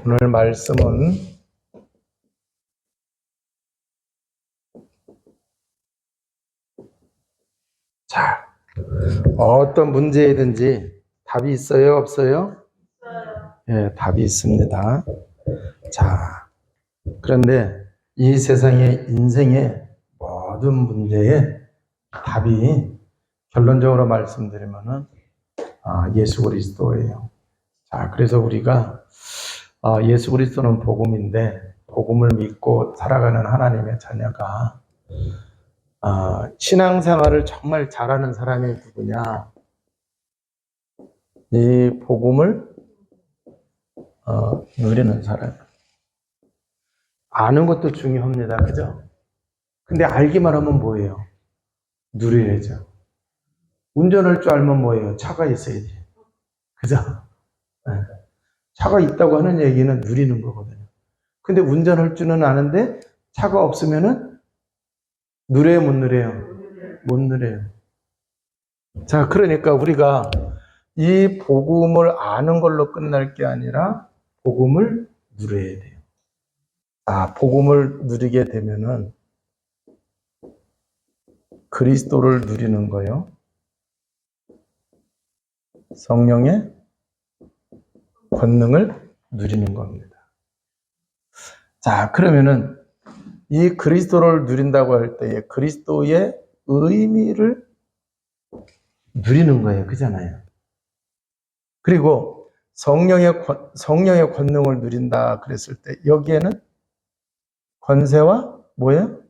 오늘 말씀은 어떤 문제이든지 답이 있어요, 없어요? 예, 답이 있습니다. 자, 그런데 이 세상의 인생의 모든 문제에 답이 결론적으로 말씀드리면은 예수 그리스도예요. 자, 그래서 우리가 예수 그리스도는 복음인데 복음을 믿고 살아가는 하나님의 자녀가 신앙생활을 정말 잘하는 사람이 누구냐? 이 복음을 누리는 사람. 아는 것도 중요합니다. 그죠? 근데 알기만 하면 뭐예요? 누려야죠. 운전할 줄 알면 뭐예요? 차가 있어야지. 그죠? 네. 차가 있다고 하는 얘기는 누리는 거거든요. 근데 운전할 줄은 아는데 차가 없으면은 누려요, 못 누려요? 못 누려요. 자, 그러니까 우리가 이 복음을 아는 걸로 끝날 게 아니라 복음을 누려야 돼요. 복음을 누리게 되면은 그리스도를 누리는 거요. 성령의 권능을 누리는 겁니다. 자, 그러면은 이 그리스도를 누린다고 할 때에 그리스도의 의미를 누리는 거예요. 그잖아요. 그리고 성령의 권능을 누린다 그랬을 때 여기에는 권세와 뭐예요?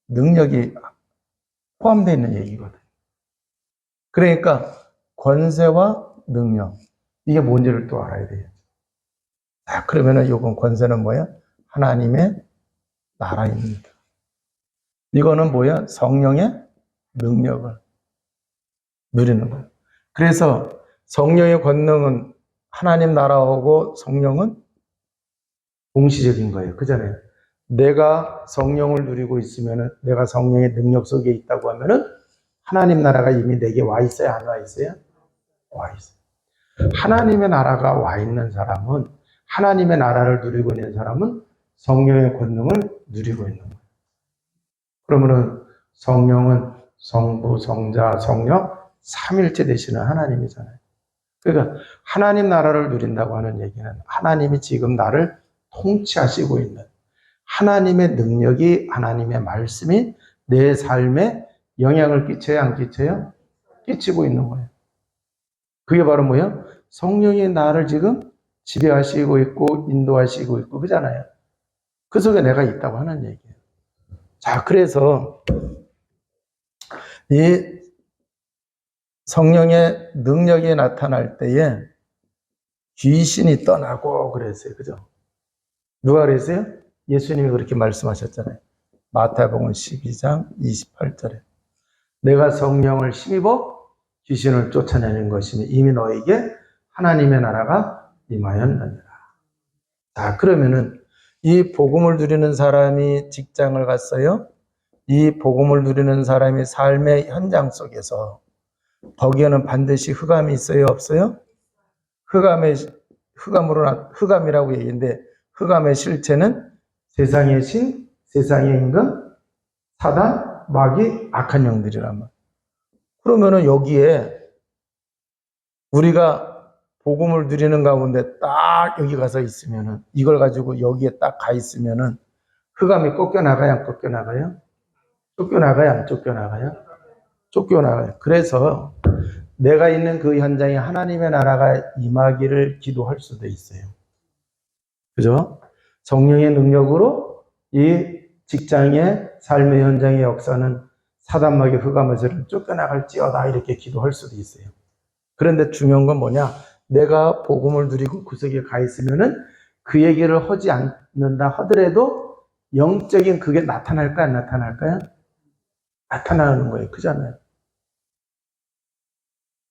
능력이 포함되어 있는 얘기거든요. 그러니까 권세와 능력 이게 뭔지를 또 알아야 돼요. 자, 그러면은 이건 권세는 뭐야? 하나님의 나라입니다. 이거는 뭐야? 성령의 능력을 누리는 거예요. 그래서 성령의 권능은 하나님 나라하고 성령은 동시적인 거예요. 그잖아요. 내가 성령을 누리고 있으면은 내가 성령의 능력 속에 있다고 하면은 하나님 나라가 이미 내게 와 있어요? 안 와 있어요? 와 있어요. 하나님의 나라가 와 있는 사람은 하나님의 나라를 누리고 있는 사람은 성령의 권능을 누리고 있는 거예요. 그러면은 성령은 성부, 성자, 성령 삼일체 되시는 하나님이잖아요. 그러니까 하나님 나라를 누린다고 하는 얘기는 하나님이 지금 나를 통치하시고 있는 하나님의 능력이 하나님의 말씀이 내 삶에 영향을 끼쳐요? 안 끼쳐요? 끼치고 있는 거예요. 그게 바로 뭐예요? 성령이 나를 지금 지배하시고 있고 인도하시고 있고 그잖아요. 그 속에 내가 있다고 하는 얘기예요. 자, 그래서 이 성령의 능력이 나타날 때에 귀신이 떠나고 그랬어요. 그죠? 누가 그랬어요? 예수님이 그렇게 말씀하셨잖아요. 마태복음 12장 28절에 내가 성령을 힘입어 귀신을 쫓아내는 것이니 이미 너에게 하나님의 나라가 임하였느니라. 자, 그러면은 이 복음을 누리는 사람이 직장을 갔어요. 이 복음을 누리는 사람이 삶의 현장 속에서 거기에는 반드시 흑암이 있어요, 없어요? 흑암이라고 얘기했는데 흑암의 실체는 세상의 신, 세상의 임금, 사단, 마귀, 악한 영들이란 말. 그러면은 여기에 우리가 복음을 누리는 가운데 딱 여기 가서 있으면은 이걸 가지고 여기에 딱 가 있으면은 흑암이 꺾여나가요, 안 꺾여나가요? 쫓겨나가요, 안 쫓겨나가요? 쫓겨나가요. 그래서 내가 있는 그 현장에 하나님의 나라가 임하기를 기도할 수도 있어요. 그죠? 성령의 능력으로 이 직장의 삶의 현장의 역사는 사단마귀 흑암에서는 쫓겨나갈지어다 이렇게 기도할 수도 있어요. 그런데 중요한 건 뭐냐? 내가 복음을 누리고 구석에 가 있으면은 그 얘기를 하지 않는다 하더라도 영적인 그게 나타날까 안 나타날까요? 나타나는 거예요. 그잖아요.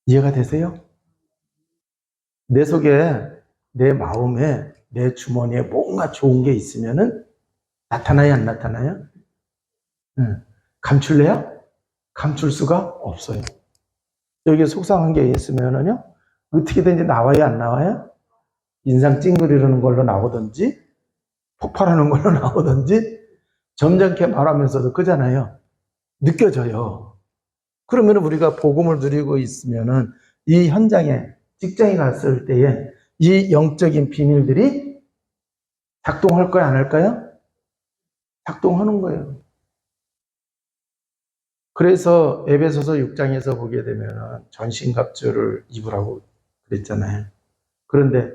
이해가 되세요? 내 속에, 내 마음에, 내 주머니에 뭔가 좋은 게 있으면은 나타나요, 안 나타나요? 감출래요? 감출 수가 없어요. 여기에 속상한 게 있으면은요, 어떻게든지 나와요, 안 나와요? 인상 찡그리는 걸로 나오든지 폭발하는 걸로 나오든지 점잖게 말하면서도 그잖아요. 느껴져요. 그러면 우리가 복음을 누리고 있으면은 이 현장에 직장에 갔을 때에 이 영적인 비밀들이 작동할 거야, 안 할까요? 작동하는 거예요. 그래서 에베소서 6장에서 보게 되면 전신갑주를 입으라고 그랬잖아요. 그런데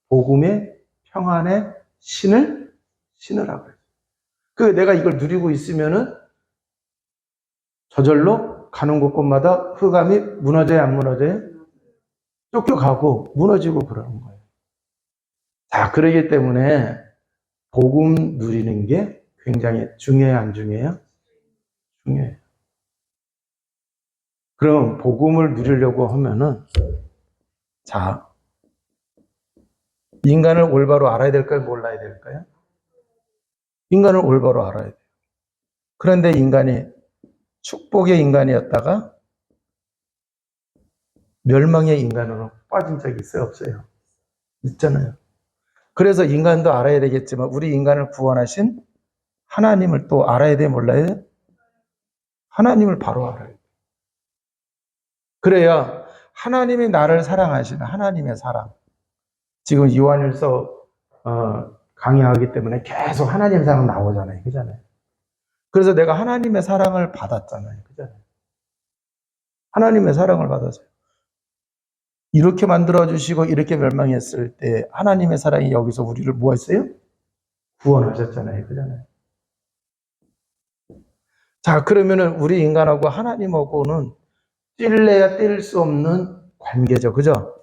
복음의 평안의 신을 신으라고 해요. 그 내가 이걸 누리고 있으면은 저절로 가는 곳곳마다 흑암이 무너져야 안 무너져요? 쫓겨가고 무너지고 그러는 거예요. 자, 그러기 때문에 복음 누리는 게 굉장히 중요해요, 안 중요해요? 중요해요. 그럼 복음을 누리려고 하면은 자, 인간을 올바로 알아야 될까요? 몰라야 될까요? 인간을 올바로 알아야 돼요. 그런데 인간이 축복의 인간이었다가 멸망의 인간으로 빠진 적이 있어요? 없어요? 있잖아요. 그래서 인간도 알아야 되겠지만 우리 인간을 구원하신 하나님을 또 알아야 돼, 몰라야 돼? 하나님을 바로 알아야 돼. 그래야 하나님이 나를 사랑하시는 하나님의 사랑. 지금 요한일서 강의하기 때문에 계속 하나님 사랑 나오잖아요. 그잖아요. 그래서 내가 하나님의 사랑을 받았잖아요. 그잖아요. 하나님의 사랑을 받았어요. 이렇게 만들어주시고 이렇게 멸망했을 때 하나님의 사랑이 여기서 우리를 뭐 했어요? 구원하셨잖아요. 그잖아요. 자, 그러면은 우리 인간하고 하나님하고는 뛸래야 뛸 수 없는 관계죠. 그죠?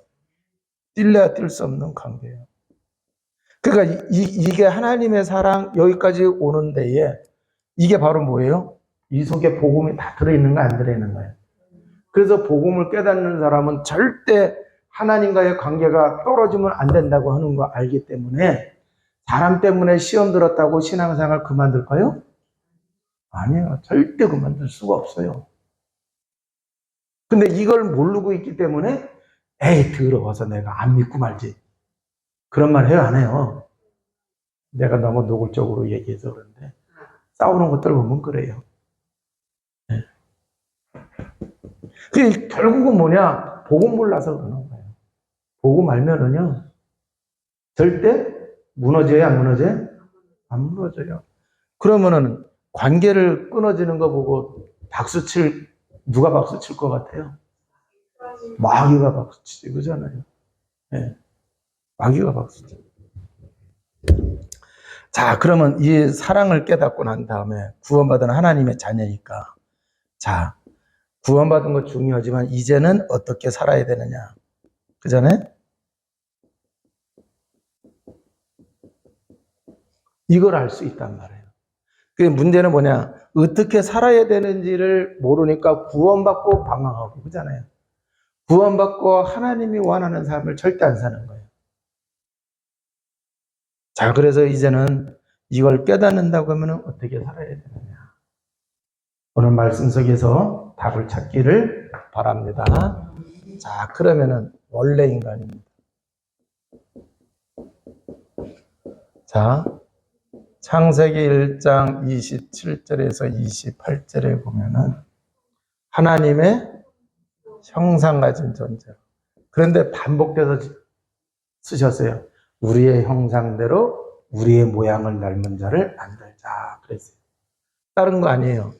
뛸래야 뛸 수 없는 관계예요. 그러니까 이게 하나님의 사랑 여기까지 오는 데에 이게 바로 뭐예요? 이 속에 복음이 다 들어있는 거 안 들어있는 거예요. 그래서 복음을 깨닫는 사람은 절대 하나님과의 관계가 떨어지면 안 된다고 하는 거 알기 때문에 사람 때문에 시험 들었다고 신앙생활 그만둘까요? 아니에요. 절대 그만둘 수가 없어요. 근데 이걸 모르고 있기 때문에 에이 더러워서 내가 안 믿고 말지. 그런 말 해요, 안 해요? 내가 너무 노골적으로 얘기해서 그런데 싸우는 것들 보면 그래요. 네. 그게 결국은 뭐냐? 복음 몰라서 그러는 거예요. 복음 알면은요 절대 무너져요, 안 무너져요? 안 무너져요. 그러면은 관계를 끊어지는 거 보고 누가 박수 칠 것 같아요? 마귀가 박수 치지, 그잖아요. 네. 마귀가 박수 치죠. 자, 그러면 이 사랑을 깨닫고 난 다음에 구원받은 하나님의 자녀니까 자, 구원받은 거 중요하지만 이제는 어떻게 살아야 되느냐. 그잖아요? 이걸 알 수 있단 말이에요. 그 문제는 뭐냐? 어떻게 살아야 되는지를 모르니까 구원받고 방황하고 그잖아요. 구원받고 하나님이 원하는 삶을 절대 안 사는 거예요. 자, 그래서 이제는 이걸 깨닫는다고 하면 어떻게 살아야 되느냐. 오늘 말씀 속에서 답을 찾기를 바랍니다. 자, 그러면은 원래 인간입니다. 자, 창세기 1장 27절에서 28절에 보면은 하나님의 형상 가진 존재. 그런데 반복돼서 쓰셨어요. 우리의 형상대로 우리의 모양을 닮은 자를 만들자 그랬어요. 다른 거 아니에요.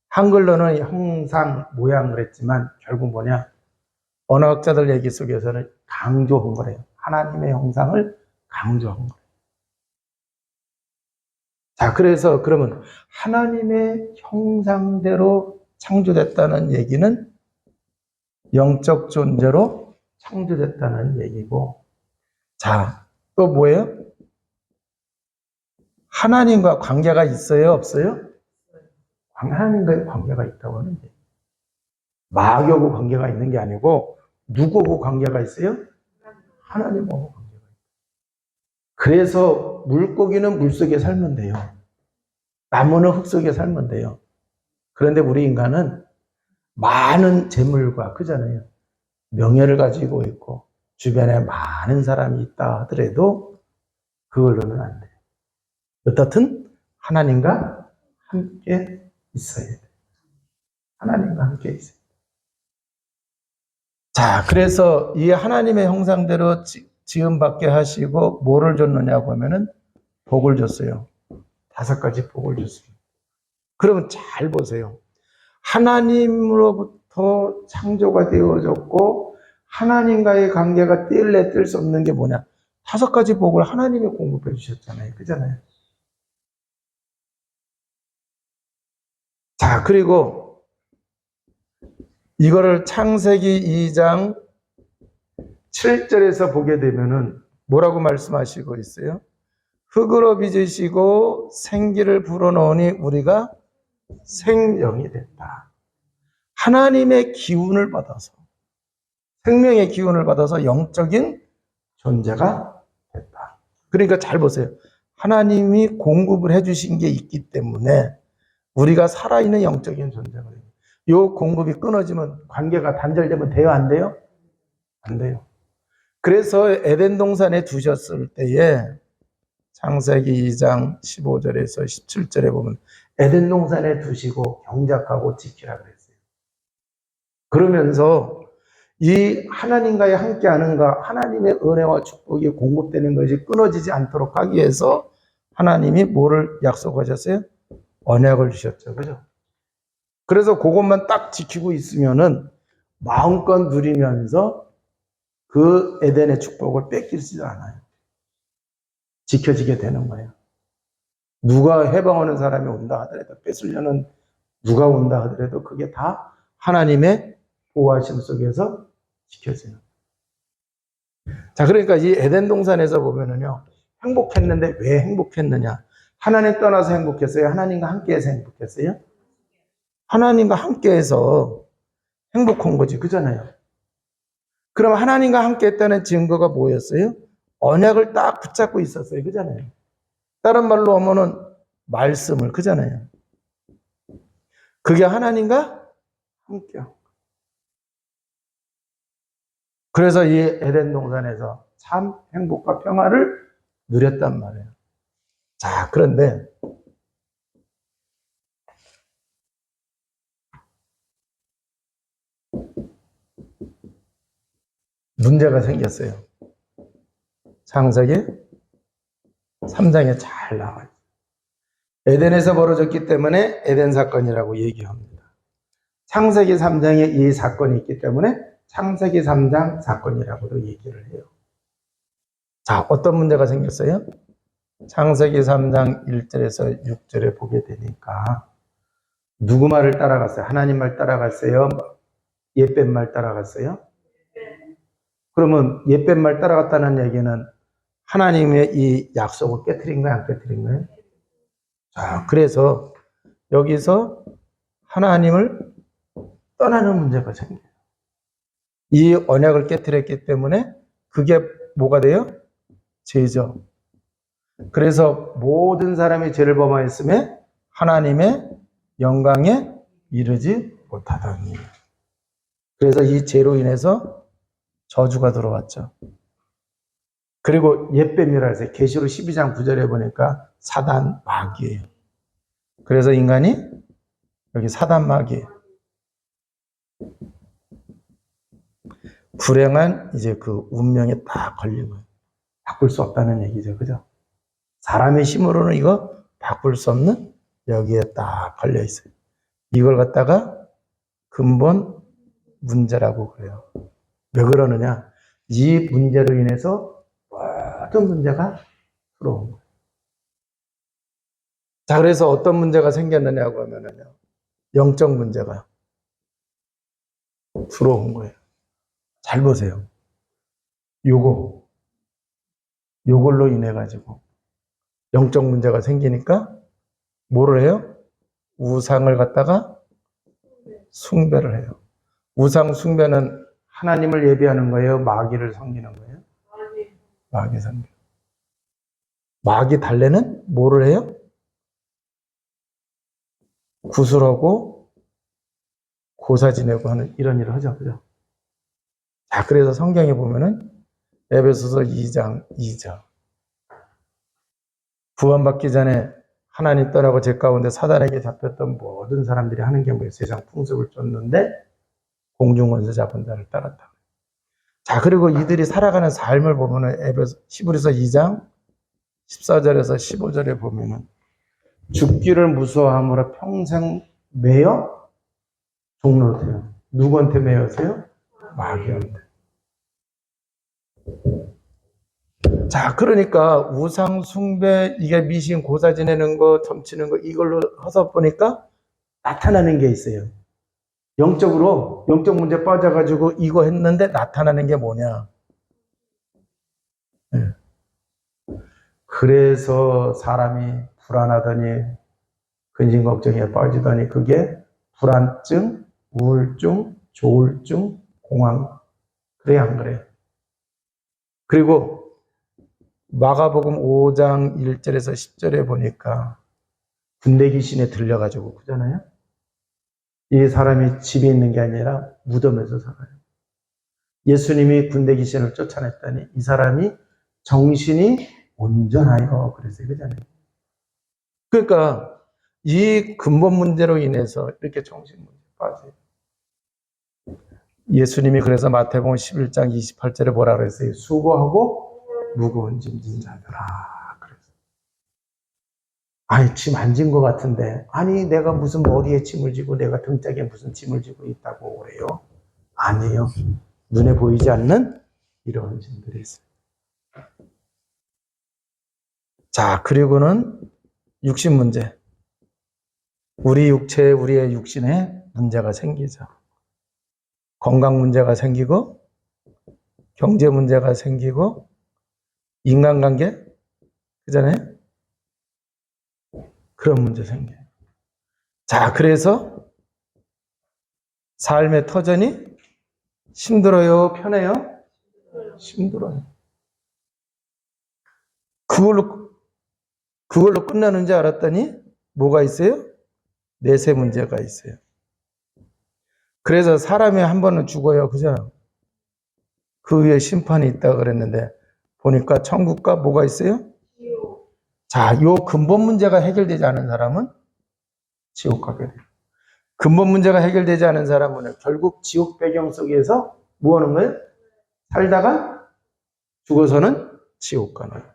한글로는 형상, 모양 그랬지만 결국 뭐냐? 언어학자들 얘기 속에서는 강조한 거래요. 하나님의 형상을 강조한 거예요. 자, 그래서 그러면 하나님의 형상대로 창조됐다는 얘기는 영적 존재로 창조됐다는 얘기고, 자, 또 뭐예요? 하나님과 관계가 있어요, 없어요? 하나님과의 관계가 있다고 하는 얘기예요. 마귀하고 관계가 있는 게 아니고 누구하고 관계가 있어요? 하나님하고 관계가 있어요. 그래서 물고기는 물속에 살면 돼요. 나무는 흙 속에 살면 돼요. 그런데 우리 인간은 많은 재물과 그잖아요. 명예를 가지고 있고 주변에 많은 사람이 있다 하더라도 그걸로는 안 돼요. 어떻든 하나님과 함께 있어야 돼요. 하나님과 함께 있어요. 자, 그래서 이 하나님의 형상대로 지음받게 하시고 뭐를 줬느냐고 하면은 복을 줬어요. 5가지 복을 줬어요. 그러면 잘 보세요. 하나님으로부터 창조가 되어졌고 하나님과의 관계가 뗄래 뗄 수 없는 게 뭐냐? 5가지 복을 하나님이 공급해 주셨잖아요. 그잖아요. 자, 그리고 이거를 창세기 2장 7절에서 보게 되면은 뭐라고 말씀하시고 있어요? 흙으로 빚으시고 생기를 불어넣으니 우리가 생명이 됐다. 하나님의 기운을 받아서, 생명의 기운을 받아서 영적인 존재가 됐다. 그러니까 잘 보세요. 하나님이 공급을 해주신 게 있기 때문에 우리가 살아있는 영적인 존재가 돼요. 이 공급이 끊어지면 관계가 단절되면 돼요? 안 돼요? 안 돼요. 그래서 에덴 동산에 두셨을 때에 창세기 2장 15절에서 17절에 보면 에덴 동산에 두시고 경작하고 지키라 그랬어요. 그러면서 이 하나님과의 함께하는가 하나님의 은혜와 축복이 공급되는 것이 끊어지지 않도록 하기 위해서 하나님이 뭐를 약속하셨어요? 언약을 주셨죠. 그죠? 그래서 그것만 딱 지키고 있으면은 마음껏 누리면서 그 에덴의 축복을 뺏기지도 않아요. 지켜지게 되는 거예요. 누가 해방하는 사람이 온다 하더라도 뺏으려는 누가 온다 하더라도 그게 다 하나님의 보호하심 속에서 지켜져요. 자, 그러니까 이 에덴 동산에서 보면은요, 행복했는데 왜 행복했느냐? 하나님 떠나서 행복했어요? 하나님과 함께해서 행복했어요? 하나님과 함께해서 행복한 거지, 그잖아요. 그럼 하나님과 함께했다는 증거가 뭐였어요? 언약을 딱 붙잡고 있었어요, 그잖아요. 다른 말로 하면은 말씀을, 그잖아요. 그게 하나님과 함께. 그래서 이 에덴 동산에서 참 행복과 평화를 누렸단 말이에요. 자, 그런데 문제가 생겼어요. 창세기 3장에 잘 나와요. 에덴에서 벌어졌기 때문에 에덴 사건이라고 얘기합니다. 창세기 3장에 이 사건이 있기 때문에 창세기 3장 사건이라고도 얘기를 해요. 자, 어떤 문제가 생겼어요? 창세기 3장 1절에서 6절에 보게 되니까 누구 말을 따라갔어요? 하나님 말 따라갔어요? 옛뱀 말 따라갔어요? 그러면 옛뱀 말 따라갔다는 얘기는 하나님의 이 약속을 깨트린 거예요? 안 깨트린 거예요? 자, 그래서 여기서 하나님을 떠나는 문제가 생겨요. 이 언약을 깨트렸기 때문에 그게 뭐가 돼요? 죄죠. 그래서 모든 사람이 죄를 범하였음에 하나님의 영광에 이르지 못하더니. 그래서 이 죄로 인해서 저주가 들어왔죠. 그리고 옛뱀이라 해서 계시록 12장 9절에 보니까 사단 마귀예요. 그래서 인간이 여기 사단 마귀. 불행한 이제 그 운명에 딱 걸린 거예요. 바꿀 수 없다는 얘기죠. 그죠? 사람의 힘으로는 이거 바꿀 수 없는 여기에 딱 걸려 있어요. 이걸 갖다가 근본 문제라고 그래요. 왜 그러느냐? 이 문제로 인해서 모든 문제가 들어온 거예요. 자, 그래서 어떤 문제가 생겼느냐고 하면요. 영적 문제가 들어온 거예요. 잘 보세요. 요걸로 인해 가지고 영적 문제가 생기니까 뭐를 해요? 우상을 갖다가 숭배를 해요. 우상 숭배는 하나님을 예배하는 거예요? 마귀를 섬기는 거예요? 마귀 섬겨. 마귀 달래는 뭐를 해요? 구술하고 고사 지내고 하는 이런 일을 하죠. 그죠? 자, 그래서 성경에 보면은 에베소서 2장 2절. 구원받기 전에 하나님 떠나고 죄 가운데 사단에게 잡혔던 모든 사람들이 하는 게 뭐예요? 세상 풍습을 쫓는데 공중원수 잡은 자를 따랐다. 자, 그리고 이들이 살아가는 삶을 보면은 히브리서 2장 14절에서 15절에 보면은 죽기를 무서워함으로 평생 매여 종로세요. 누구한테 매여세요? 마귀한테. 자, 그러니까 우상 숭배, 이게 미신 고사 지내는 거, 점치는 거, 이걸로 해서 보니까 나타나는 게 있어요. 영적으로, 영적 문제 빠져가지고 이거 했는데 나타나는 게 뭐냐. 그래서 사람이 불안하더니 근심 걱정에 빠지더니 그게 불안증, 우울증, 조울증, 공황. 그래, 안 그래? 그리고 마가복음 5장 1절에서 10절에 보니까 군대 귀신에 들려가지고 그러잖아요. 이 사람이 집에 있는 게 아니라 무덤에서 살아요. 예수님이 군대 귀신을 쫓아냈더니 이 사람이 정신이 온전하여 그래서 그러잖아요. 그러니까 이 근본 문제로 인해서 이렇게 정신 문제 빠져요. 예수님이 그래서 마태복음 11장 28절에 뭐라 그랬어요? 수고하고 무거운 짐진 자들아. 그래서 아니 짐 안 진 것 같은데 아니 내가 무슨 머리에 짐을 지고 내가 등짝에 무슨 짐을 지고 있다고 그래요? 아니에요. 눈에 보이지 않는 이런 짐들이 있어요. 자, 그리고는 육신 문제. 우리 육체에 우리의 육신에 문제가 생기죠. 건강 문제가 생기고 경제 문제가 생기고 인간관계 그잖아요. 그런 문제 생겨요. 자, 그래서 삶의 터전이 힘들어요, 편해요? 힘들어요. 그걸로 끝나는 줄 알았더니 뭐가 있어요? 내세 문제가 있어요. 그래서 사람이 한 번은 죽어요, 그죠? 그 위에 심판이 있다 그랬는데 보니까 천국과 뭐가 있어요? 자, 요 근본 문제가 해결되지 않은 사람은 지옥 가게 돼요. 근본 문제가 해결되지 않은 사람은 결국 지옥 배경 속에서 뭐 하는 거예요? 살다가 죽어서는 지옥 가는 거예요.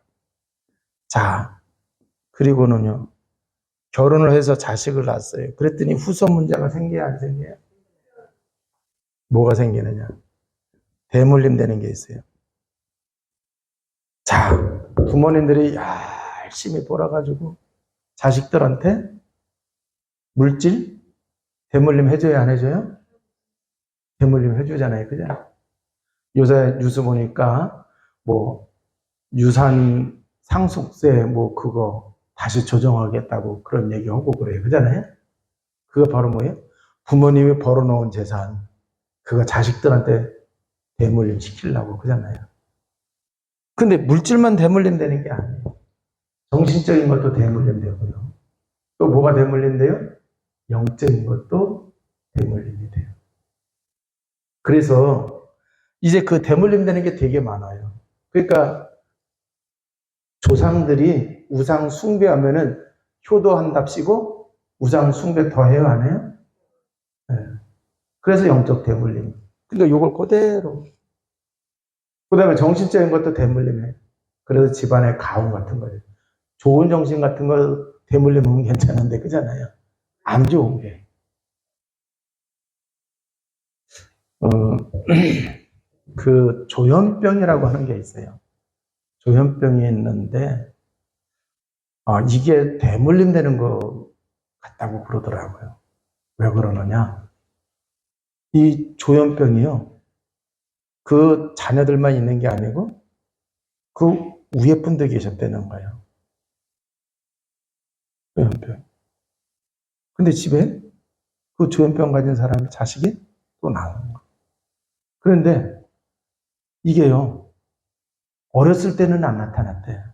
자, 그리고는요, 결혼을 해서 자식을 낳았어요. 그랬더니 후손 문제가 생겨야 안 생겨요? 뭐가 생기느냐? 대물림 되는 게 있어요. 자, 부모님들이 열심히 벌어가지고 자식들한테 물질 대물림 해줘야 안 해줘요? 대물림 해주잖아요. 그죠? 요새 뉴스 보니까 뭐 유산 상속세 뭐 그거 다시 조정하겠다고 그런 얘기하고 그래요. 그잖아요? 그거 바로 뭐예요? 부모님이 벌어놓은 재산 그거 자식들한테 대물림 시키려고 그잖아요. 근데 물질만 대물림 되는 게 아니에요. 정신적인 것도 대물림 되고요. 또 뭐가 대물림 돼요? 영적인 것도 대물림이 돼요. 그래서 이제 그 대물림 되는 게 되게 많아요. 그러니까 조상들이 우상 숭배하면은 효도한답시고 우상 숭배 더 해요, 안 해요? 네. 그래서 영적 대물림. 그러니까 이걸 그대로. 그 다음에 정신적인 것도 대물림해요. 그래서 집안의 가움 같은 거예요. 좋은 정신 같은 거 대물림하면 괜찮은데, 그잖아요. 안 좋은 게. 그 조현병이라고 하는 게 있어요. 조현병이 있는데, 이게 대물림 되는 거 같다고 그러더라고요. 왜 그러느냐? 이 조현병이요. 그 자녀들만 있는 게 아니고, 그 위에 분도 계셨다는 거예요. 조현병. 근데 집에 그 조현병 가진 사람의 자식이 또 나오는 거예요. 그런데 이게요, 어렸을 때는 안 나타났대요.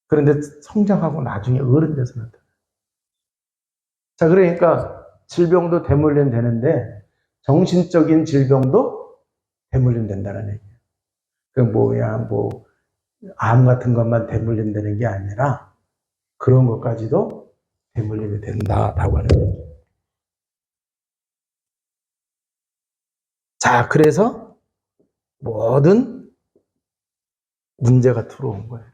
그런데 성장하고 나중에 어른 돼서 나타나요. 자, 그러니까 질병도 대물림 되는데 정신적인 질병도 대물림 된다는 얘기예요. 그 뭐야, 암 같은 것만 대물림되는 게 아니라 그런 것까지도 대물림이 된다라고 하는 얘기. 자, 그래서 모든 문제가 들어온 거예요.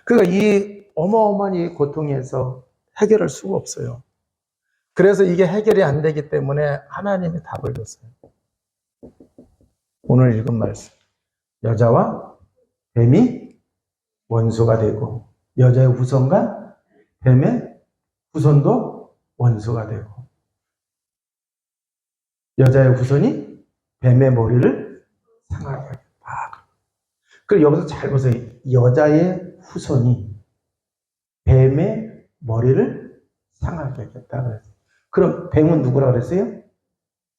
그러니까 이 어마어마한 이 고통에서 해결할 수가 없어요. 그래서 이게 해결이 안 되기 때문에 하나님이 답을 줬어요. 오늘 읽은 말씀. 여자와 뱀이 원수가 되고 여자의 후손과 뱀의 후손도 원수가 되고 여자의 후손이 뱀의 머리를 상하게 하겠다. 그리고 여기서 잘 보세요. 여자의 후손이 뱀의 머리를 상하게 하겠다 그랬어요. 그럼 뱀은 누구라고 그랬어요?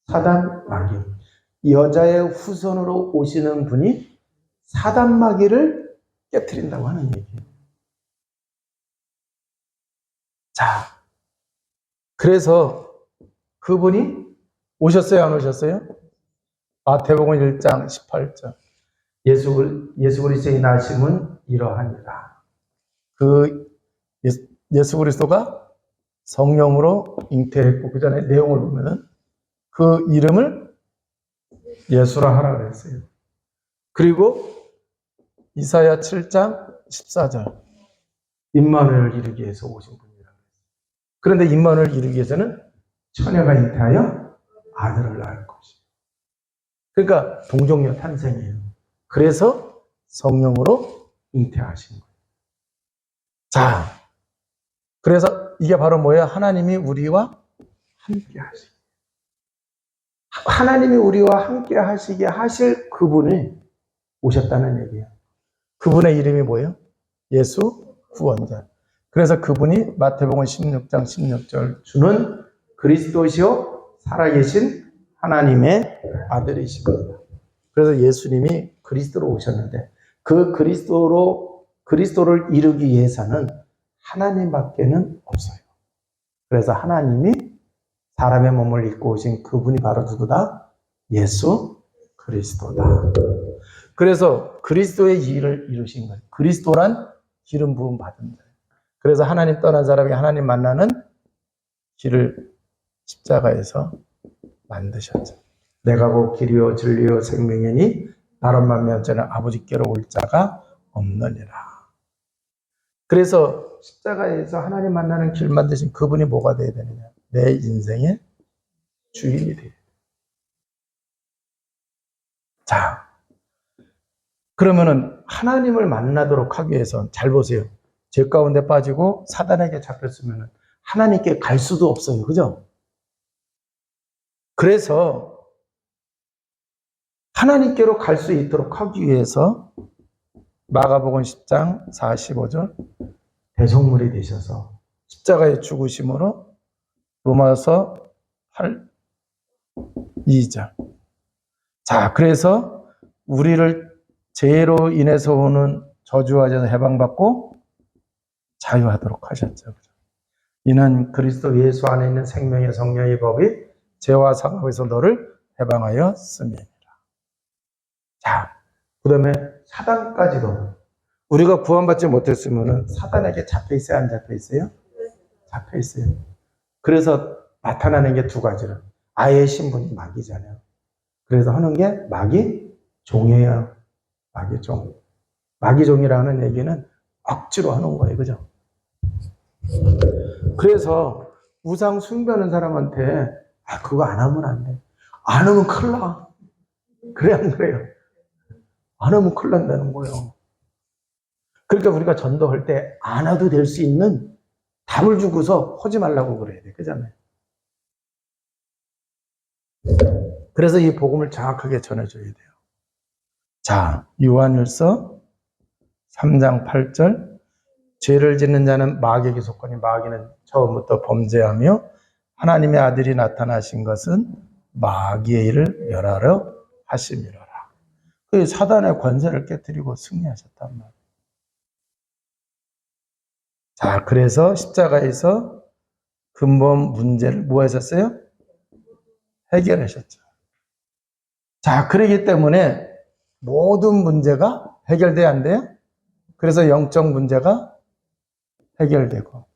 사단 마귀. 여자의 후손으로 오시는 분이 사단 마귀를 깨트린다고 하는 얘기예요. 자, 그래서 그분이 오셨어요, 안 오셨어요? 마태복음 1장 18절. 예수 그리스도의 나심은 이러하니라. 예수 그리스도가 성령으로 잉태했고 그 전에 내용을 보면은 그 이름을 예수라 하라 그랬어요. 그리고 이사야 7장 14절. 임마누엘을 이루기 위해서 오신 분이라 그랬어요. 그런데 임마누엘을 이루기 위해서는 처녀가 잉태하여 아들을 낳을 것이에요. 그러니까 동정녀 탄생이에요. 그래서 성령으로 잉태하신 거예요. 자, 그래서 이게 바로 뭐예요? 하나님이 우리와 함께 하시기. 하나님이 우리와 함께 하시게 하실 그분이 오셨다는 얘기예요. 그분의 이름이 뭐예요? 예수 구원자. 그래서 그분이 마태복음 16장 16절 주는 그리스도시요 살아계신 하나님의 아들이십니다. 그래서 예수님이 그리스도로 오셨는데 그 그리스도를 이루기 위해서는 하나님밖에는 없어요. 그래서 하나님이 사람의 몸을 입고 오신 그분이 바로 누구다? 예수 그리스도다. 그래서 그리스도의 일을 이루신 거예요. 그리스도란 기름 부음 받은 자예요. 그래서 하나님 떠난 사람이 하나님 만나는 길을 십자가에서 만드셨죠. 내가 곧 길이요 진리요 생명이니 나로 말미암아 저는 아버지께로 올 자가 없느니라. 그래서 십자가에서 하나님 만나는 길 만드신 그분이 뭐가 돼야 되느냐? 내 인생의 주인이 돼요. 자, 그러면은 하나님을 만나도록 하기 위해서 잘 보세요. 죄 가운데 빠지고 사단에게 잡혔으면 하나님께 갈 수도 없어요. 그죠? 그래서 하나님께로 갈 수 있도록 하기 위해서 마가복음 10장 45절 대속물이 되셔서 십자가의 죽으심으로 로마서 8, 2절. 자, 그래서 우리를 죄로 인해서 오는 저주와 해방받고 자유하도록 하셨죠. 이는 그리스도 예수 안에 있는 생명의 성령의 법이 죄와 사망에서 너를 해방하였음이니라. 자, 그 다음에 사단까지도 우리가 구원받지 못했으면 사단에게 잡혀 있어요? 안 잡혀 있어요? 잡혀 있어요. 그래서 나타나는 게 두 가지로 아예 신분이 마귀잖아요. 그래서 하는 게 마귀 종이에요. 마귀 종. 마귀 종이라는 얘기는 억지로 하는 거예요. 그죠? 그래서 우상 숭배하는 사람한테 그거 안 하면 안 돼. 안 하면 큰일 나. 그래 안 그래요? 안 하면 큰일 난다는 거예요. 그러니까 우리가 전도할 때 안 해도 될 수 있는 답을 주고서 하지 말라고 그래야 돼. 그잖아요. 그래서 이 복음을 정확하게 전해줘야 돼요. 자, 요한일서 3장 8절 죄를 짓는 자는 마귀에게 속하니 마귀는 처음부터 범죄하며 하나님의 아들이 나타나신 것은 마귀의 일을 멸하려 하심이로라. 그 사단의 권세를 깨뜨리고 승리하셨단 말이에요. 자, 그래서 십자가에서 근본 문제를 뭐 하셨어요? 해결하셨죠. 자, 그러기 때문에 모든 문제가 해결돼야 안 돼요? 그래서 영적 문제가 해결되고.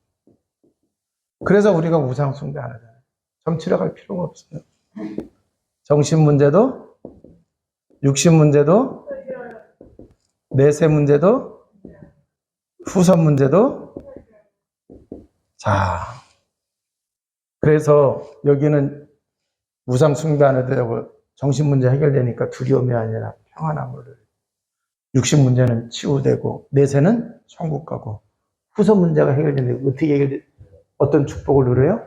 그래서 우리가 우상 숭배 안 하잖아요. 점치러 갈 필요가 없어요. 정신 문제도, 육신 문제도, 내세 문제도, 후선 문제도. 자, 그래서 여기는 우상 숭배 안 해도 되고 정신 문제 해결되니까 두려움이 아니라 평안함을. 육신 문제는 치유되고 내세는 천국 가고 후선 문제가 해결되는데 어떻게 어떤 축복을 누려요?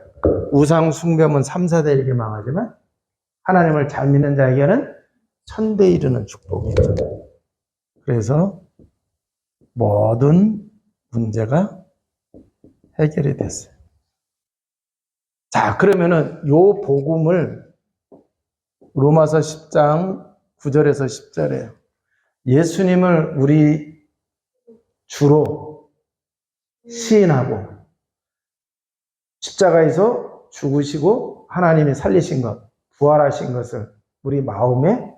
우상 숭배하면 3, 4대에게 망하지만 하나님을 잘 믿는 자에게는 천대 이르는 축복이에요. 그래서 모든 문제가 해결이 됐어요. 자, 그러면은 요 복음을 로마서 10장 9절에서 10절에 예수님을 우리 주로 시인하고 십자가에서 죽으시고 하나님이 살리신 것, 부활하신 것을 우리 마음에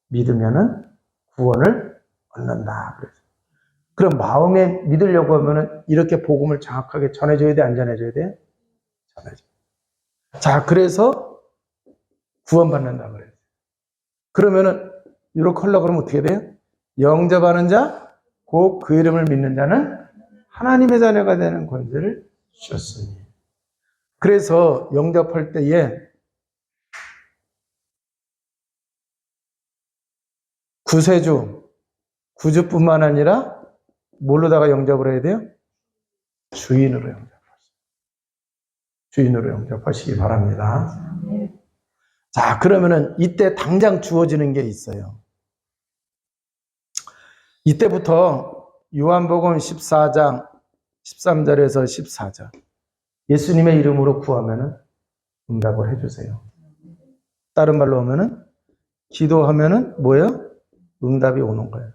믿으면은 구원을 얻는다. 그럼 마음에 믿으려고 하면은 이렇게 복음을 정확하게 전해줘야 돼, 안 전해줘야 돼? 전해줘. 자, 그래서 구원받는다 그래요. 그러면은 이렇게 하려고 그러면 어떻게 돼요? 영접하는 자, 곧 그 이름을 믿는 자는 하나님의 자녀가 되는 권세를 주셨으니. 그래서 영접할 때에 구세주, 구주뿐만 아니라 뭘로다가 영접을 해야 돼요? 주인으로 영접하시기. 주인으로 영접하시기 바랍니다. 자, 그러면은 이때 당장 주어지는 게 있어요. 이때부터 요한복음 14장 13절에서 14절 예수님의 이름으로 구하면은 응답을 해주세요. 다른 말로 하면은 기도하면은 뭐예요? 응답이 오는 거예요.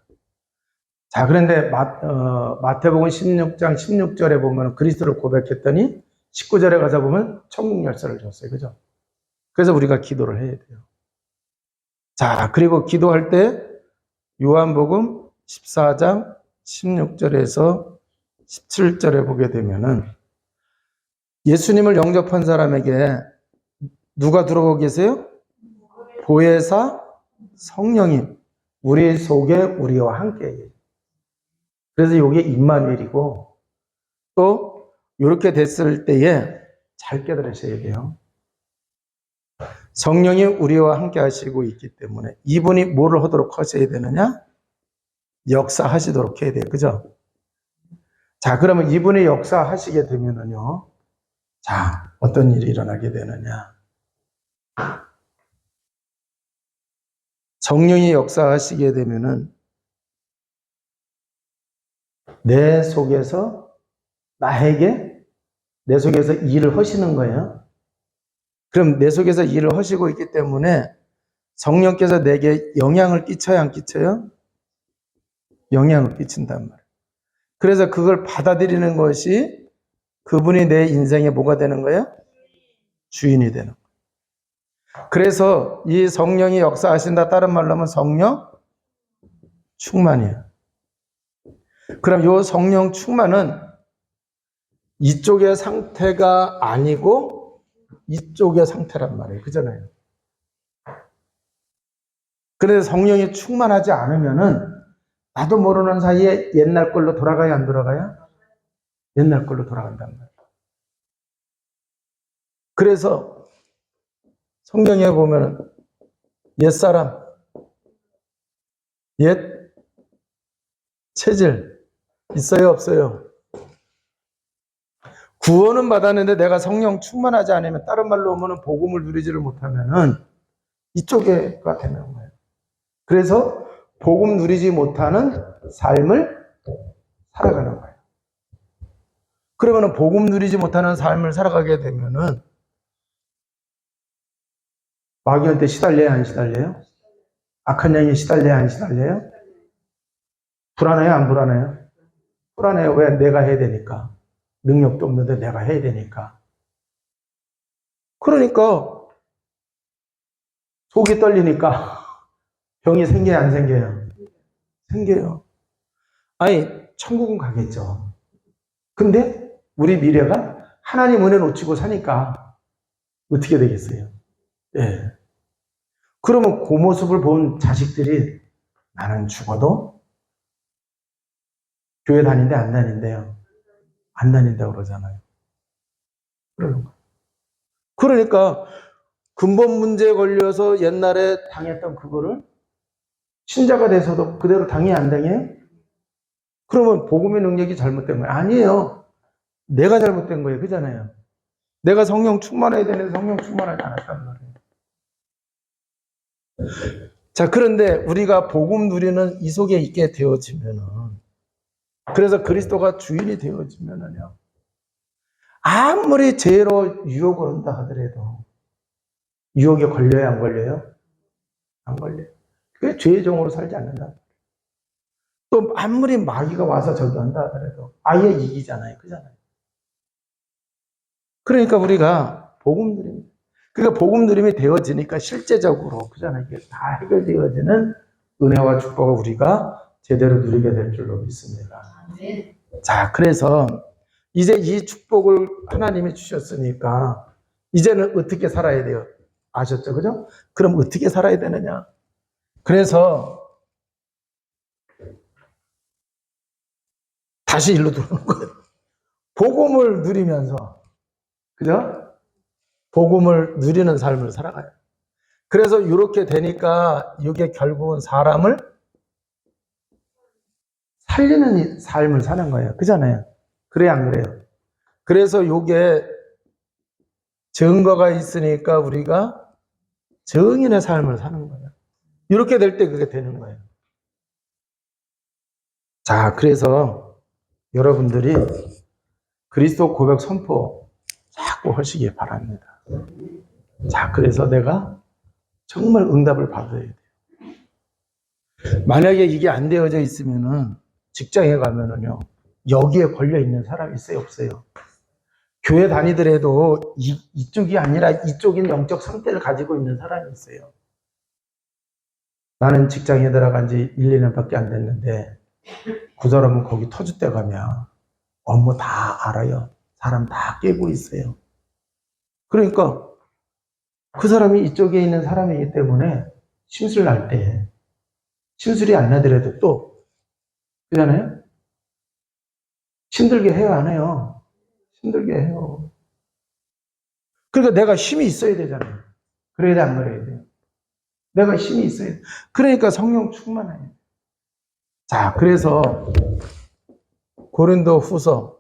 자, 그런데 마태복음 16장 16절에 보면 그리스도를 고백했더니 19절에 가서 보면 천국 열쇠를 줬어요. 그죠? 그래서 우리가 기도를 해야 돼요. 자, 그리고 기도할 때 요한복음 14장 16절에서 17절에 보게 되면은 예수님을 영접한 사람에게 누가 들어오고 계세요? 보혜사 성령님 우리 속에 우리와 함께. 그래서 이게 임마누엘이고 또 이렇게 됐을 때에 잘 깨달으셔야 돼요. 성령이 우리와 함께 하시고 있기 때문에 이분이 뭐를 하도록 하셔야 되느냐? 역사하시도록 해야 돼요. 그죠? 자, 그러면 이분이 역사하시게 되면은요. 자, 어떤 일이 일어나게 되느냐? 성령이 역사하시게 되면은 내 속에서 나에게 내 속에서 일을 하시는 거예요. 그럼 내 속에서 일을 하시고 있기 때문에 성령께서 내게 영향을 끼쳐야 안 끼쳐요? 영향을 끼친단 말이에요. 그래서 그걸 받아들이는 것이 그분이 내 인생에 뭐가 되는 거예요? 주인이 되는 거예요. 그래서 이 성령이 역사하신다 다른 말로 하면 성령 충만이에요. 그럼 이 성령 충만은 이쪽의 상태가 아니고 이쪽의 상태란 말이에요. 그잖아요. 그래서 성령이 충만하지 않으면은 나도 모르는 사이에 옛날 걸로 돌아가야 안 돌아가요? 옛날 걸로 돌아간단 말이에요. 그래서 성경에 보면은 옛사람, 옛 체질 있어요, 없어요? 구원은 받았는데 내가 성령 충만하지 않으면 다른 말로 하면은 복음을 누리지를 못하면은 이쪽에가 되는 거예요. 그래서 복음 누리지 못하는 삶을 살아가는 거예요. 그러면은 복음 누리지 못하는 삶을 살아가게 되면은 마귀한테 시달려야 안 시달려요? 악한 영이 시달려야 안 시달려요? 불안해요, 안 불안해요? 불안해요. 왜? 내가 해야 되니까. 능력도 없는데 내가 해야 되니까. 그러니까 속이 떨리니까 병이 생겨야 안 생겨요? 생겨요. 아니, 천국은 가겠죠. 근데 우리 미래가 하나님 은혜 놓치고 사니까 어떻게 되겠어요? 예. 그러면 그 모습을 본 자식들이 나는 죽어도 교회 다닌대 안 다닌대요? 안 다닌다고 그러잖아요. 그러니까 근본 문제에 걸려서 옛날에 당했던 그거를 신자가 돼서도 그대로 당해 안 당해요? 그러면 복음의 능력이 잘못된 거예요? 아니에요. 내가 잘못된 거예요. 그잖아요. 내가 성령 충만해야 되는데 성령 충만하지 않았단 말이에요. 자, 그런데 우리가 복음 누리는 이 속에 있게 되어지면은, 그래서 그리스도가 주인이 되어지면은요, 아무리 죄로 유혹을 한다 하더라도 유혹에 걸려요, 안 걸려요? 안 걸려요. 그게 죄의 종으로 살지 않는다. 또 아무리 마귀가 와서 저기 한다 하더라도 아예 이기잖아요. 그잖아요. 그러니까 우리가 복음 누림, 그러니까 복음 누림이 되어지니까 실제적으로 그잖아요. 이게 다 해결되어지는 은혜와 축복을 우리가 제대로 누리게 될 줄로 믿습니다. 자, 그래서 이제 이 축복을 하나님이 주셨으니까 이제는 어떻게 살아야 돼요? 아셨죠? 그죠? 그럼 어떻게 살아야 되느냐? 그래서 다시 일로 들어오는 거예요. 복음을 누리면서, 그죠? 복음을 누리는 삶을 살아가요. 그래서 이렇게 되니까 이게 결국은 사람을 살리는 삶을 사는 거예요. 그잖아요. 그래야 안 그래요? 그래서 이게 증거가 있으니까 우리가 증인의 삶을 사는 거예요. 이렇게 될 때 그게 되는 거예요. 자, 그래서 여러분들이 그리스도 고백 선포 자꾸 하시기 바랍니다. 자, 그래서 내가 정말 응답을 받아야 돼요. 만약에 이게 안 되어져 있으면은 직장에 가면은요, 여기에 걸려 있는 사람이 있어요, 없어요? 교회 다니더라도 이쪽이 아니라 이쪽인 영적 상태를 가지고 있는 사람이 있어요. 나는 직장에 들어간 지 1, 2년밖에 안 됐는데 그 사람은 거기 터줏대 가면 업무 다 알아요. 사람 다 깨고 있어요. 그러니까 그 사람이 이쪽에 있는 사람이기 때문에 심술 날 때 심술이 안 나더라도 또 그잖아요. 힘들게 해요, 안 해요? 힘들게 해요. 그러니까 내가 힘이 있어야 되잖아요. 그래야 돼, 안 그래야 돼요? 내가 힘이 있어야 돼. 그러니까 성령 충만해요. 자, 그래서 고린도 후서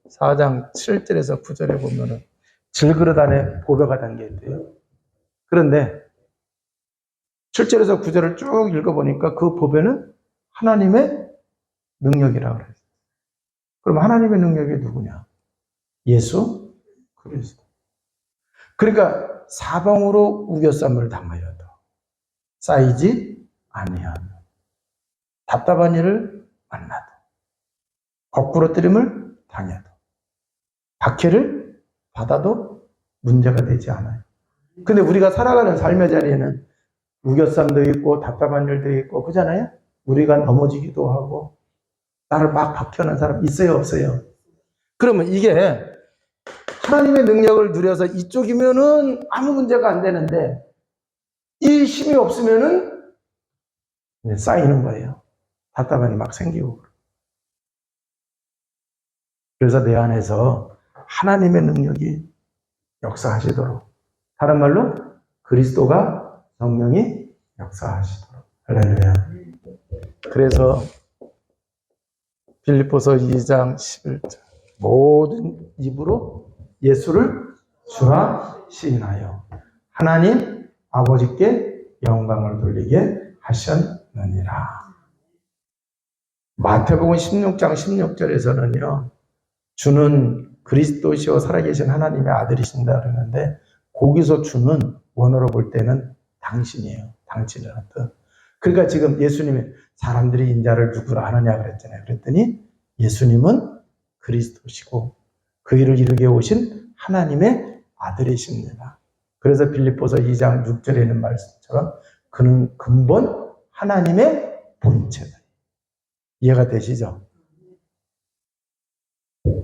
4장 7절에서 9절에 보면은 질그릇 안에 보배가 담겨 있대요. 그런데 7절에서 9절을 쭉 읽어보니까 그 보배는 하나님의 능력이라고 그랬어요. 그럼 하나님의 능력이 누구냐? 예수 그리스도. 그러니까 사방으로 우겨쌈을 당하여도 쌓이지 아니하며 답답한 일을 만나도 거꾸러뜨림을 당해도 박해를 받아도 문제가 되지 않아요. 근데 우리가 살아가는 삶의 자리에는 우겨쌈도 있고 답답한 일도 있고 그잖아요. 우리가 넘어지기도 하고 나를 막 박혀하는 사람 있어요, 없어요? 그러면 이게 하나님의 능력을 누려서 이쪽이면은 아무 문제가 안 되는데 이 힘이 없으면은 쌓이는 거예요. 답답함이 막 생기고. 그래서 내 안에서 하나님의 능력이 역사하시도록, 다른 말로 그리스도가 성령이 역사하시도록. 할렐루야. 그래서 빌립보서 2장 11절 모든 입으로 예수를 주라 시인하여 하나님 아버지께 영광을 돌리게 하셨느니라. 마태복음 16장 16절에서는요. 주는 그리스도시요 살아계신 하나님의 아들이신다 그러는데 거기서 주는 원어로 볼 때는 당신이에요. 당신이라는 뜻. 그러니까 지금 예수님이 사람들이 인자를 누구라 하느냐 그랬잖아요. 그랬더니 예수님은 그리스도시고 그 일을 이루게 오신 하나님의 아들이십니다. 그래서 빌립보서 2장 6절에 있는 말씀처럼 그는 근본 하나님의 본체다. 이해가 되시죠?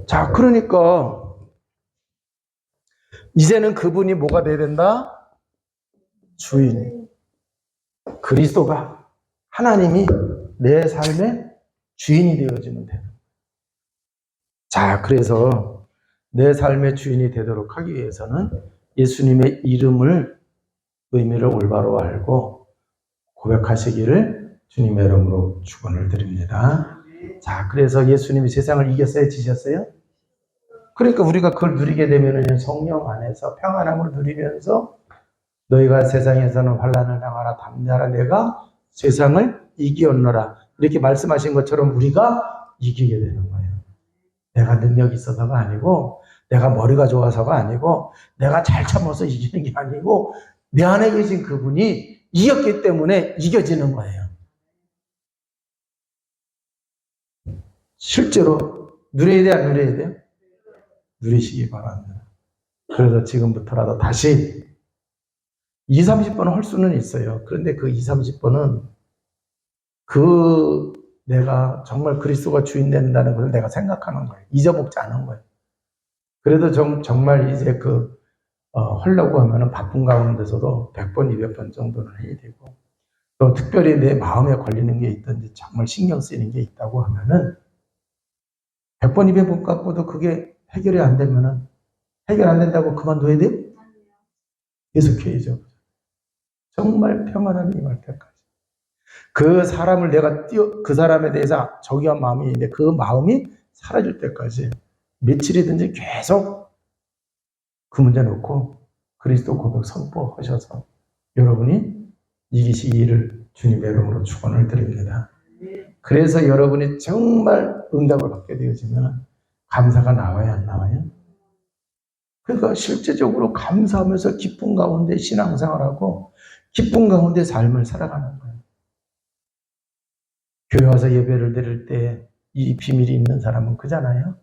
자, 그러니까 이제는 그분이 뭐가 돼야 된다? 주인. 그리스도가, 하나님이 내 삶의 주인이 되어지면 돼요. 자, 그래서 내 삶의 주인이 되도록 하기 위해서는 예수님의 이름을, 의미를 올바로 알고 고백하시기를 주님의 이름으로 축원을 드립니다. 자, 그래서 예수님이 세상을 이겼어요, 지셨어요? 그러니까 우리가 그걸 누리게 되면 성령 안에서 평안함을 누리면서 너희가 세상에서는 환난을 당하라, 담대하라, 내가 세상을 이기었노라, 이렇게 말씀하신 것처럼 우리가 이기게 되는 거예요. 내가 능력이 있어서가 아니고, 내가 머리가 좋아서가 아니고, 내가 잘 참아서 이기는 게 아니고, 내 안에 계신 그분이 이겼기 때문에 이겨지는 거예요. 실제로 누려야 돼, 안 누려야 돼요? 누리시기 바랍니다. 그래서 지금부터라도 다시 20, 30번은 할 수는 있어요. 그런데 그 20, 30번은 내가 정말 그리스도가 주인 된다는 것을 내가 생각하는 거예요. 잊어먹지 않은 거예요. 그래도 정말 이제 하려고 하면은 바쁜 가운데서도 100번, 200번 정도는 해야 되고, 또 특별히 내 마음에 걸리는 게 있든지 정말 신경 쓰이는 게 있다고 하면은 100번, 200번 갖고도 그게 해결이 안 되면은 해결 안 된다고 그만둬야 돼요? 계속해야죠. 정말 평안함이 임할 때까지. 그 사람을 그 사람에 대해서 저기한 마음이 있는데 그 마음이 사라질 때까지 며칠이든지 계속 그 문제 놓고 그리스도 고백 선포하셔서 여러분이 이기시기를 주님의 이름으로 축원을 드립니다. 그래서 여러분이 정말 응답을 받게 되어지면 감사가 나와요, 안 나와요? 그러니까 실제적으로 감사하면서 기쁨 가운데 신앙생활하고 기쁨 가운데 삶을 살아가는 거예요. 교회 와서 예배를 드릴 때 이 비밀이 있는 사람은 그잖아요.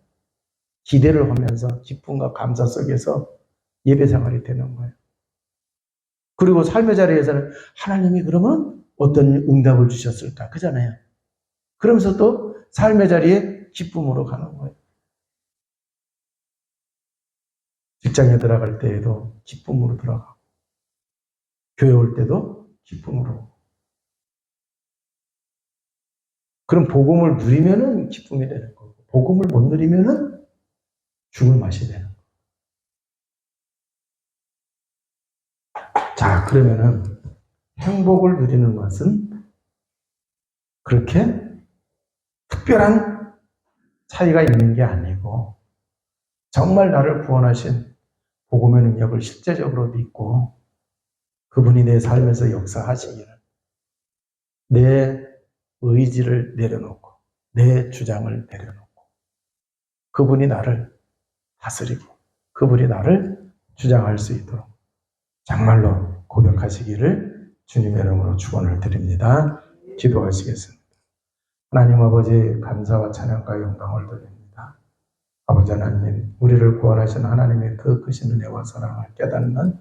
기대를 하면서 기쁨과 감사 속에서 예배 생활이 되는 거예요. 그리고 삶의 자리에서는 하나님이 그러면 어떤 응답을 주셨을까? 그잖아요. 그러면서 또 삶의 자리에 기쁨으로 가는 거예요. 직장에 들어갈 때에도 기쁨으로 들어가고, 교회 올 때도 기쁨으로. 그럼 복음을 누리면은 기쁨이 되는 거고, 복음을 못 누리면은 죽을 맛이 되는 거예요. 자, 그러면은 행복을 누리는 것은 그렇게 특별한 차이가 있는 게 아니고, 정말 나를 구원하신 복음의 능력을 실제적으로 믿고 그분이 내 삶에서 역사하시기를, 내 의지를 내려놓고 내 주장을 내려놓고 그분이 나를 다스리고 그분이 나를 주장할 수 있도록 정말로 고백하시기를 주님의 이름으로 축원을 드립니다. 기도하시겠습니다. 하나님 아버지, 감사와 찬양과 영광을 드립니다. 아버지 하나님, 우리를 구원하신 하나님의 그 크신 은혜와 사랑을 깨닫는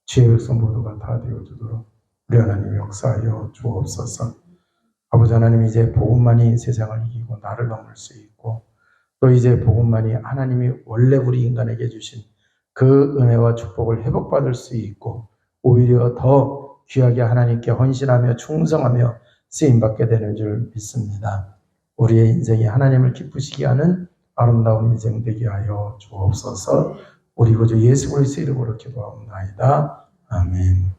지혜의 백성 모두가 다 되어주도록 우리 하나님 역사하여 주옵소서. 아버지 하나님, 이제 복음만이 세상을 이기고 나를 넘을 수 있고, 또 이제 복음만이 하나님이 원래 우리 인간에게 주신 그 은혜와 축복을 회복받을 수 있고, 오히려 더 귀하게 하나님께 헌신하며 충성하며 쓰임받게 되는 줄 믿습니다. 우리의 인생이 하나님을 기쁘시게 하는 아름다운 인생 되게 하여 주옵소서. 우리 구주 예수 그리스도의 이름으로 기도하옵나이다. 아멘.